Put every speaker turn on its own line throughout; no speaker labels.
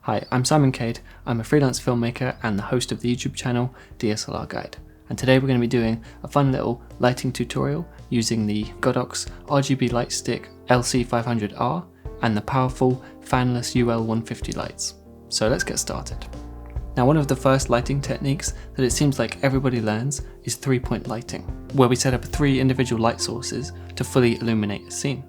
Hi, I'm Simon Cade. I'm a freelance filmmaker and the host of the YouTube channel DSLR Guide. And today we're going to be doing a fun little lighting tutorial using the Godox RGB Lightstick LC500R and the powerful fanless UL150 lights. So let's get started. Now, one of the first lighting techniques that it seems like everybody learns is 3-point lighting, where we set up 3 individual light sources to fully illuminate a scene.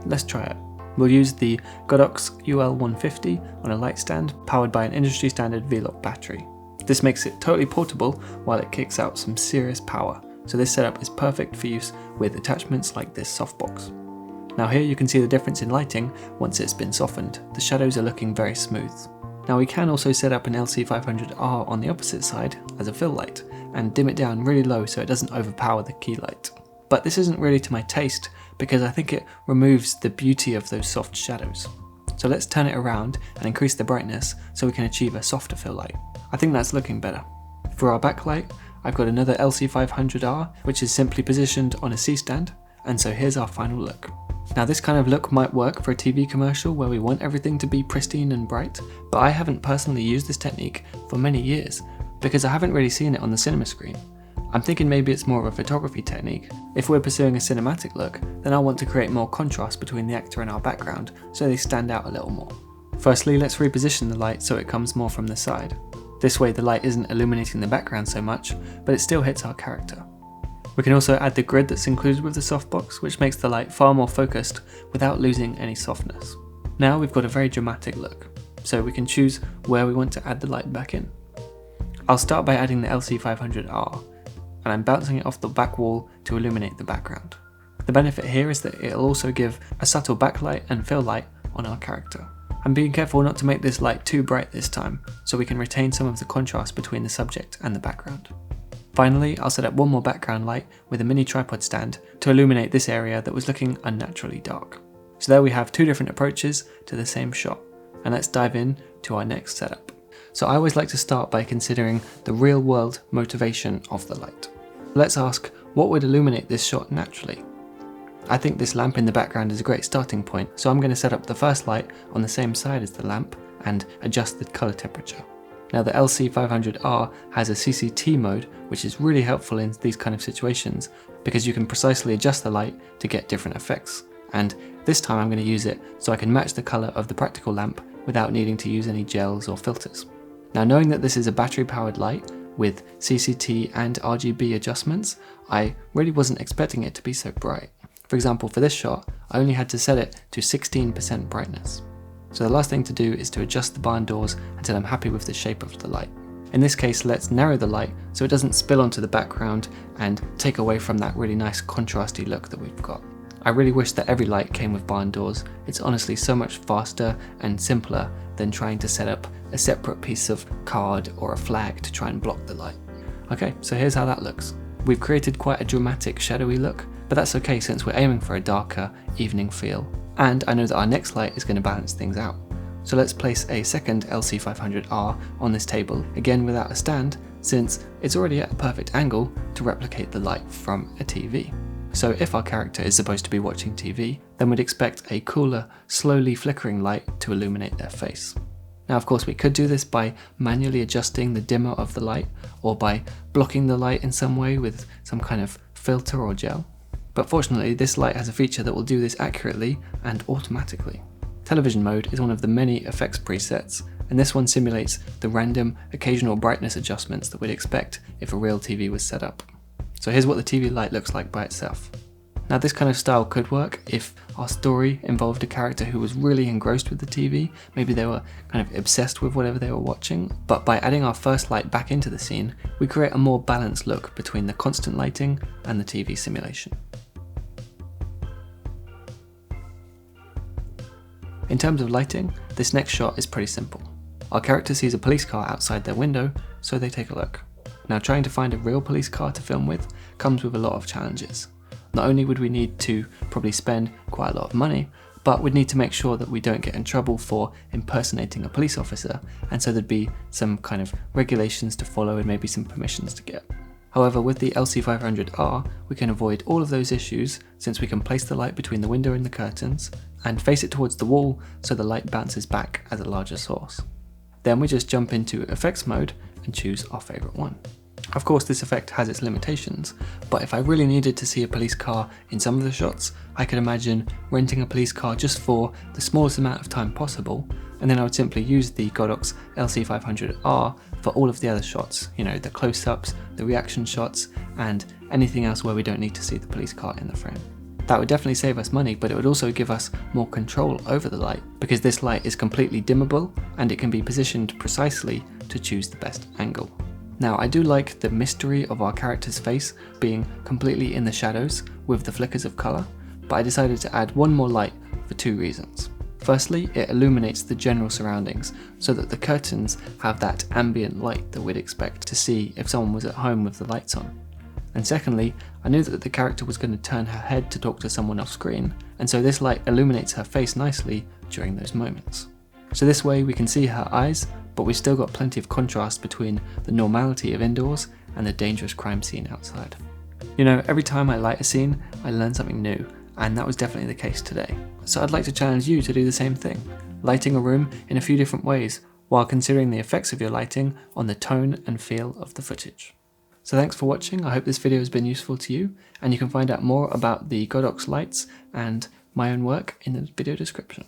Let's try it. We'll use the Godox UL150 on a light stand powered by an industry standard V-Lock battery. This makes it totally portable while it kicks out some serious power, so this setup is perfect for use with attachments like this softbox. Now here you can see the difference in lighting once it's been softened. The shadows are looking very smooth. Now we can also set up an LC500R on the opposite side as a fill light and dim it down really low so it doesn't overpower the key light. But this isn't really to my taste because I think it removes the beauty of those soft shadows. So let's turn it around and increase the brightness so we can achieve a softer fill light. I think that's looking better. For our backlight, I've got another LC500R which is simply positioned on a C-stand, and so here's our final look. Now this kind of look might work for a TV commercial where we want everything to be pristine and bright, but I haven't personally used this technique for many years because I haven't really seen it on the cinema screen. I'm thinking maybe it's more of a photography technique. If we're pursuing a cinematic look, then I want to create more contrast between the actor and our background so they stand out a little more. Firstly, let's reposition the light so it comes more from the side. This way the light isn't illuminating the background so much, but it still hits our character. We can also add the grid that's included with the softbox, which makes the light far more focused without losing any softness. Now we've got a very dramatic look, so we can choose where we want to add the light back in. I'll start by adding the LC500R, and I'm bouncing it off the back wall to illuminate the background. The benefit here is that it'll also give a subtle backlight and fill light on our character. I'm being careful not to make this light too bright this time, so we can retain some of the contrast between the subject and the background. Finally, I'll set up one more background light with a mini tripod stand to illuminate this area that was looking unnaturally dark. So there we have 2 different approaches to the same shot, and let's dive in to our next setup. So I always like to start by considering the real world motivation of the light. Let's ask, what would illuminate this shot naturally? I think this lamp in the background is a great starting point, so I'm going to set up the first light on the same side as the lamp and adjust the color temperature. Now the LC500R has a CCT mode, which is really helpful in these kind of situations because you can precisely adjust the light to get different effects. And this time I'm going to use it so I can match the color of the practical lamp without needing to use any gels or filters. Now, knowing that this is a battery powered light with CCT and RGB adjustments, I really wasn't expecting it to be so bright. For example, for this shot, I only had to set it to 16% brightness. So the last thing to do is to adjust the barn doors until I'm happy with the shape of the light. In this case, let's narrow the light so it doesn't spill onto the background and take away from that really nice contrasty look that we've got. I really wish that every light came with barn doors. It's honestly so much faster and simpler than trying to set up a separate piece of card or a flag to try and block the light. Okay, so here's how that looks. We've created quite a dramatic shadowy look, but that's okay since we're aiming for a darker evening feel. And I know that our next light is going to balance things out. So let's place a second LC500R on this table, again without a stand, since it's already at a perfect angle to replicate the light from a TV. So if our character is supposed to be watching TV, then we'd expect a cooler, slowly flickering light to illuminate their face. Now of course we could do this by manually adjusting the dimmer of the light, or by blocking the light in some way with some kind of filter or gel. But fortunately this light has a feature that will do this accurately and automatically. Television mode is one of the many effects presets, and this one simulates the random occasional brightness adjustments that we'd expect if a real TV was set up. So here's what the TV light looks like by itself. Now this kind of style could work if our story involved a character who was really engrossed with the TV, maybe they were kind of obsessed with whatever they were watching, but by adding our first light back into the scene, we create a more balanced look between the constant lighting and the TV simulation. In terms of lighting, this next shot is pretty simple. Our character sees a police car outside their window, so they take a look. Now trying to find a real police car to film with comes with a lot of challenges. Not only would we need to probably spend quite a lot of money, but we'd need to make sure that we don't get in trouble for impersonating a police officer, and so there'd be some kind of regulations to follow and maybe some permissions to get. However, with the LC500R, we can avoid all of those issues since we can place the light between the window and the curtains and face it towards the wall so the light bounces back as a larger source. Then we just jump into effects mode and choose our favourite one. Of course, this effect has its limitations, but if I really needed to see a police car in some of the shots, I could imagine renting a police car just for the smallest amount of time possible, and then I would simply use the Godox LC500R for all of the other shots, you know, the close-ups, the reaction shots, and anything else where we don't need to see the police car in the frame. That would definitely save us money, but it would also give us more control over the light, because this light is completely dimmable and it can be positioned precisely to choose the best angle. Now, I do like the mystery of our character's face being completely in the shadows with the flickers of colour, but I decided to add one more light for two reasons. Firstly, it illuminates the general surroundings so that the curtains have that ambient light that we'd expect to see if someone was at home with the lights on. And secondly, I knew that the character was going to turn her head to talk to someone off screen, and so this light illuminates her face nicely during those moments. So this way we can see her eyes, but we've still got plenty of contrast between the normality of indoors and the dangerous crime scene outside. You know, every time I light a scene, I learn something new, and that was definitely the case today. So I'd like to challenge you to do the same thing, lighting a room in a few different ways, while considering the effects of your lighting on the tone and feel of the footage. So thanks for watching, I hope this video has been useful to you, and you can find out more about the Godox lights and my own work in the video description.